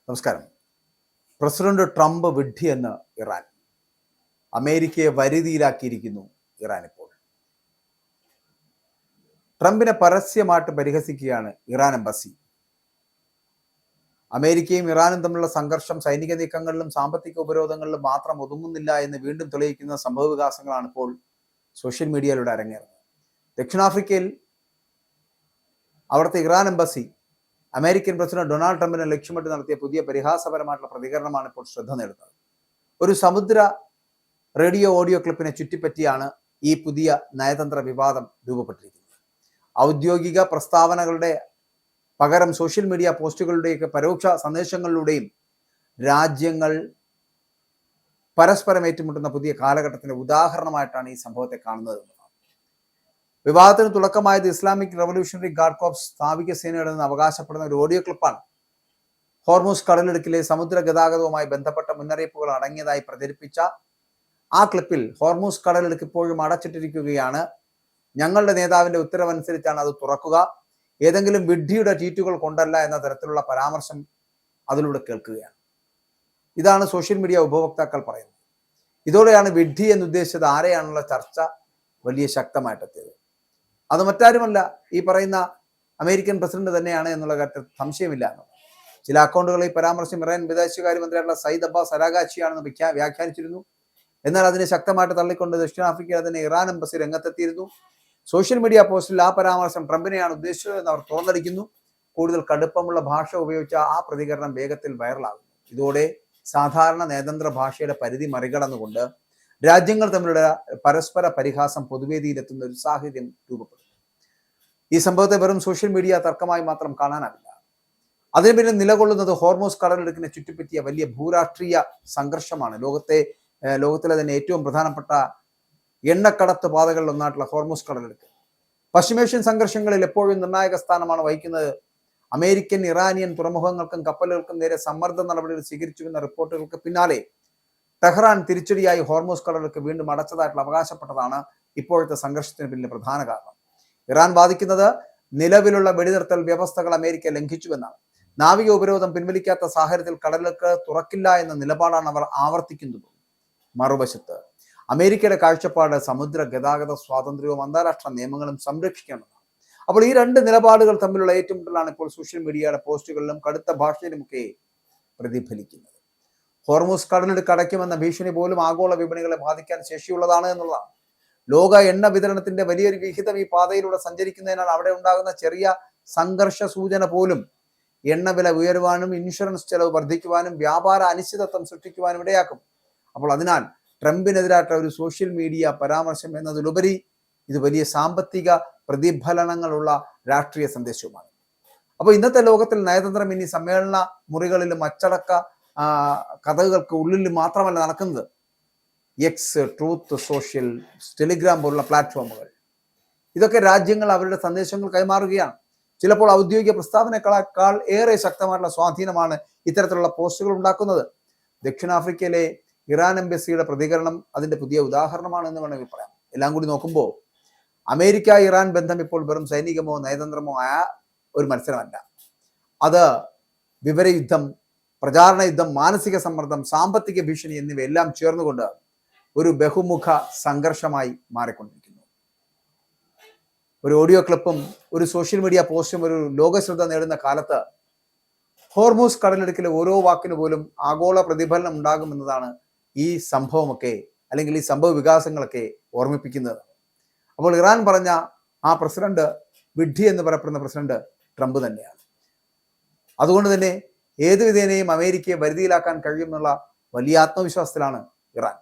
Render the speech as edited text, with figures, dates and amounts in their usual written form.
നമസ്കാരം. President Trump വിഡ്ഢിയെന്ന് Iran. അമേരിക്കയെ വരുതിയിലാക്കിയിരിക്കുന്നു ഇറാൻ. ഇപ്പോൾ ട്രംപിനെ പരസ്യമായിട്ട് പരിഹസിക്കുകയാണ് ഇറാൻ എംബസി. അമേരിക്കയും ഇറാനും തമ്മിലുള്ള സംഘർഷം സൈനിക നീക്കങ്ങളിലും സാമ്പത്തിക ഉപരോധങ്ങളിലും മാത്രം ഒതുങ്ങുന്നില്ല എന്ന് വീണ്ടും തെളിയിക്കുന്ന സംഭവ വികാസങ്ങളാണ് ഇപ്പോൾ സോഷ്യൽ മീഡിയയിലൂടെ അരങ്ങേറുന്നത്. ദക്ഷിണാഫ്രിക്കയിൽ അവിടുത്തെ Iran embassy American president Donald ട്രംപിനെ ലക്ഷ്യമിട്ട് നടത്തിയ പുതിയ പരിഹാസപരമായിട്ടുള്ള പ്രതികരണമാണ് ഇപ്പോൾ ശ്രദ്ധ നേടുന്നത്. ഒരു സമുദ്ര റേഡിയോ ഓഡിയോ ക്ലിപ്പിനെ ചുറ്റിപ്പറ്റിയാണ് ഈ പുതിയ നയതന്ത്ര വിവാദം രൂപപ്പെട്ടിരിക്കുന്നത്. ഔദ്യോഗിക പ്രസ്താവനകളുടെ പകരം സോഷ്യൽ മീഡിയ പോസ്റ്റുകളുടെയൊക്കെ പരോക്ഷ സന്ദേശങ്ങളിലൂടെയും രാജ്യങ്ങൾ പരസ്പരം ഏറ്റുമുട്ടുന്ന പുതിയ കാലഘട്ടത്തിന്റെ ഉദാഹരണമായിട്ടാണ് ഈ സംഭവത്തെ കാണുന്നത്. വിവാദത്തിന് തുടക്കമായത് ഇസ്ലാമിക് റവല്യൂഷണറി ഗാർഡ് കോർപ്സ് നാവിക സേനയുടെ നിന്ന് അവകാശപ്പെടുന്ന ഒരു ഓഡിയോ ക്ലിപ്പാണ്. ഹോർമൂസ് കടലിടുക്കിലെ സമുദ്ര ഗതാഗതവുമായി ബന്ധപ്പെട്ട മുന്നറിയിപ്പുകൾ അടങ്ങിയതായി പ്രചരിപ്പിച്ച ആ ക്ലിപ്പിൽ ഹോർമൂസ് കടലിടുക്ക് ഇപ്പോഴും അടച്ചിട്ടിരിക്കുകയാണ്, ഞങ്ങളുടെ നേതാവിന്റെ ഉത്തരവനുസരിച്ചാണ് അത് തുറക്കുക, ഏതെങ്കിലും വിഡ്ഢിയുടെ ട്വീറ്റുകൾ കൊണ്ടല്ല എന്ന തരത്തിലുള്ള പരാമർശം അതിലൂടെ കേൾക്കുകയാണ്. ഇതാണ് സോഷ്യൽ മീഡിയ ഉപഭോക്താക്കൾ പറയുന്നത്. ഇതോടെയാണ് വിഡ്ഢി എന്നുദ്ദേശിച്ചത് ആരെയാണുള്ള ചർച്ച വലിയ ശക്തമായിട്ടെത്തിയത്. അത് മറ്റാരുമല്ല, ഈ പറയുന്ന അമേരിക്കൻ പ്രസിഡന്റ് തന്നെയാണ് എന്നുള്ള കാര്യത്തിൽ സംശയമില്ല. ചില അക്കൗണ്ടുകൾ ഈ പരാമർശം ഇറാൻ വിദേശകാര്യമന്ത്രിയായിട്ടുള്ള സയ്യിദ് അബ്ബാസ് അരാഗാച്ചിയാണെന്ന് വ്യാഖ്യാനിച്ചിരുന്നു. എന്നാൽ അതിനെ ശക്തമായിട്ട് തള്ളിക്കൊണ്ട് ദക്ഷിണാഫ്രിക്കയിൽ തന്നെ ഇറാൻ എംബസി രംഗത്തെത്തിയിരുന്നു. സോഷ്യൽ മീഡിയ പോസ്റ്റിൽ ആ പരാമർശം ട്രംപിനെയാണ് ഉദ്ദേശിച്ചതെന്ന് അവർ തുറന്നടിക്കുന്നു. കൂടുതൽ കടുപ്പമുള്ള ഭാഷ ഉപയോഗിച്ച ആ പ്രതികരണം വേഗത്തിൽ വൈറലാകുന്നു. ഇതോടെ സാധാരണ നയതന്ത്ര ഭാഷയുടെ പരിധി മറികടന്നുകൊണ്ട് രാജ്യങ്ങൾ തമ്മിലുള്ള പരസ്പര പരിഹാസം പൊതുവേദിയിലെത്തുന്ന ഒരു സാഹചര്യം രൂപപ്പെടുന്നു. ഈ സംഭവത്തെ വെറും സോഷ്യൽ മീഡിയ തർക്കമായി മാത്രം കാണാനാവില്ല. അതിന് പിന്നിൽ നിലകൊള്ളുന്നത് ഹോർമൂസ് കടലിടുക്കിനെ ചുറ്റിപ്പറ്റിയ വലിയ ഭൂരാഷ്ട്രീയ സംഘർഷമാണ്. ലോകത്തിലെ തന്നെ ഏറ്റവും പ്രധാനപ്പെട്ട എണ്ണക്കടത്ത് പാതകളിൽ ഒന്നായിട്ടുള്ള ഹോർമൂസ് കടലിടുക്ക് പശ്ചിമേഷ്യൻ സംഘർഷങ്ങളിൽ എപ്പോഴും നിർണായക സ്ഥാനമാണ് വഹിക്കുന്നത്. അമേരിക്കൻ ഇറാനിയൻ തുറമുഖങ്ങൾക്കും കപ്പലുകൾക്കും നേരെ സമ്മർദ്ദ നടപടികൾ സ്വീകരിച്ചുവെന്ന റിപ്പോർട്ടുകൾക്ക് പിന്നാലെ ടെഹ്റാൻ തിരിച്ചടിയായി ഹോർമൂസ് കടലിടുക്ക് വീണ്ടും അടച്ചതായിട്ടുള്ള അവകാശപ്പെട്ടതാണ് ഇപ്പോഴത്തെ സംഘർഷത്തിന് പിന്നിലെ പ്രധാന കാരണം. ഇറാൻ വാദിക്കുന്നത് നിലവിലുള്ള വെടിനിർത്തൽ വ്യവസ്ഥകൾ അമേരിക്ക ലംഘിച്ചുവെന്നാണ്. നാവിക ഉപരോധം പിൻവലിക്കാത്ത സാഹചര്യത്തിൽ കടലിടുക്ക് തുറക്കില്ല എന്ന നിലപാടാണ് അവർ ആവർത്തിക്കുന്നത്. മറുവശത്ത് അമേരിക്കയുടെ കാഴ്ചപ്പാട് സമുദ്ര ഗതാഗത സ്വാതന്ത്ര്യവും അന്താരാഷ്ട്ര നിയമങ്ങളും സംരക്ഷിക്കണമെന്നാണ്. അപ്പോൾ ഈ രണ്ട് നിലപാടുകൾ തമ്മിലുള്ള ഏറ്റുമുട്ടലാണ് ഇപ്പോൾ സോഷ്യൽ മീഡിയയുടെ പോസ്റ്റുകളിലും കടുത്ത ഭാഷയിലുമൊക്കെ പ്രതിഫലിക്കുന്നത്. ഹോർമൂസ് കടലിടുക്ക് അടയ്ക്കുമെന്ന ഭീഷണി പോലും ആഗോള വിപണികളെ ബാധിക്കാൻ ശേഷിയുള്ളതാണ് എന്നുള്ളതാണ്. ലോക എണ്ണ വിതരണത്തിന്റെ വലിയൊരു വിഹിതം ഈ പാതയിലൂടെ സഞ്ചരിക്കുന്നതിനാൽ അവിടെ ഉണ്ടാകുന്ന ചെറിയ സംഘർഷ സൂചന പോലും എണ്ണവില ഉയരുവാനും ഇൻഷുറൻസ് ചെലവ് വർദ്ധിക്കുവാനും വ്യാപാര അനിശ്ചിതത്വം സൃഷ്ടിക്കുവാനും ഇടയാക്കും. അപ്പോൾ അതിനാൽ ട്രംപിനെതിരായിട്ടുള്ള ഒരു സോഷ്യൽ മീഡിയ പരാമർശം എന്നതിലുപരി ഇത് വലിയ സാമ്പത്തിക പ്രതിഫലനങ്ങളുള്ള രാഷ്ട്രീയ സന്ദേശവുമാണ്. അപ്പോൾ ഇന്നത്തെ ലോകത്തിൽ നയതന്ത്രം ഇനി സമ്മേളന മുറികളിലും അച്ചടക്ക കഥകൾക്ക് ഉള്ളിൽ മാത്രമല്ല നടക്കുന്നത്. എക്സ്, ട്രൂത്ത് സോഷ്യൽ, ടെലിഗ്രാം പോലുള്ള പ്ലാറ്റ്ഫോമുകൾ, ഇതൊക്കെ രാജ്യങ്ങൾ അവരുടെ സന്ദേശങ്ങൾ കൈമാറുകയാണ്. ചിലപ്പോൾ ഔദ്യോഗിക പ്രസ്താവനകളേക്കാൾ ഏറെ ശക്തമായിട്ടുള്ള സ്വാധീനമാണ് ഇത്തരത്തിലുള്ള പോസ്റ്റുകൾ ഉണ്ടാക്കുന്നത്. ദക്ഷിണാഫ്രിക്കയിലെ ഇറാൻ എംബസിയുടെ പ്രതികരണം അതിന്റെ പുതിയ ഉദാഹരണമാണ് എന്ന് വേണമെങ്കിൽ പറയാം. എല്ലാം കൂടി നോക്കുമ്പോൾ അമേരിക്ക ഇറാൻ ബന്ധം ഇപ്പോൾ വെറും സൈനികമോ നയതന്ത്രമോ ആയ ഒരു മത്സരമല്ല. അത് വിവരയുദ്ധം, പ്രചാരണ യുദ്ധം, മാനസിക സമ്മർദ്ദം, സാമ്പത്തിക ഭീഷണി എന്നിവയെല്ലാം ചേർന്നുകൊണ്ട് ഒരു ബഹുമുഖ സംഘർഷമായി മാറിക്കൊണ്ടിരിക്കുന്നു. ഒരു ഓഡിയോ ക്ലിപ്പും ഒരു സോഷ്യൽ മീഡിയ പോസ്റ്റും ഒരു ലോകശ്രദ്ധ നേടുന്ന കാലത്ത് ഹോർമൂസ് കടലിടുക്കിലെ ഓരോ വാക്കിന് പോലും ആഗോള പ്രതിഫലനം ഉണ്ടാകുമെന്നതാണ് ഈ സംഭവമൊക്കെ, അല്ലെങ്കിൽ ഈ സംഭവ വികാസങ്ങളൊക്കെ ഓർമ്മിപ്പിക്കുന്നത്. അപ്പോൾ ഇറാൻ പറഞ്ഞ ആ പ്രസിഡന്റ് വിഡ്ഢി എന്ന് പറയപ്പെടുന്ന പ്രസിഡന്റ് ട്രംപ് തന്നെയാണ്. അതുകൊണ്ട് തന്നെ ഏതു വിധേനയും അമേരിക്കയെ വരുതിയിലാക്കാൻ കഴിയുമെന്നുള്ള വലിയ ആത്മവിശ്വാസത്തിലാണ് ഇറാൻ.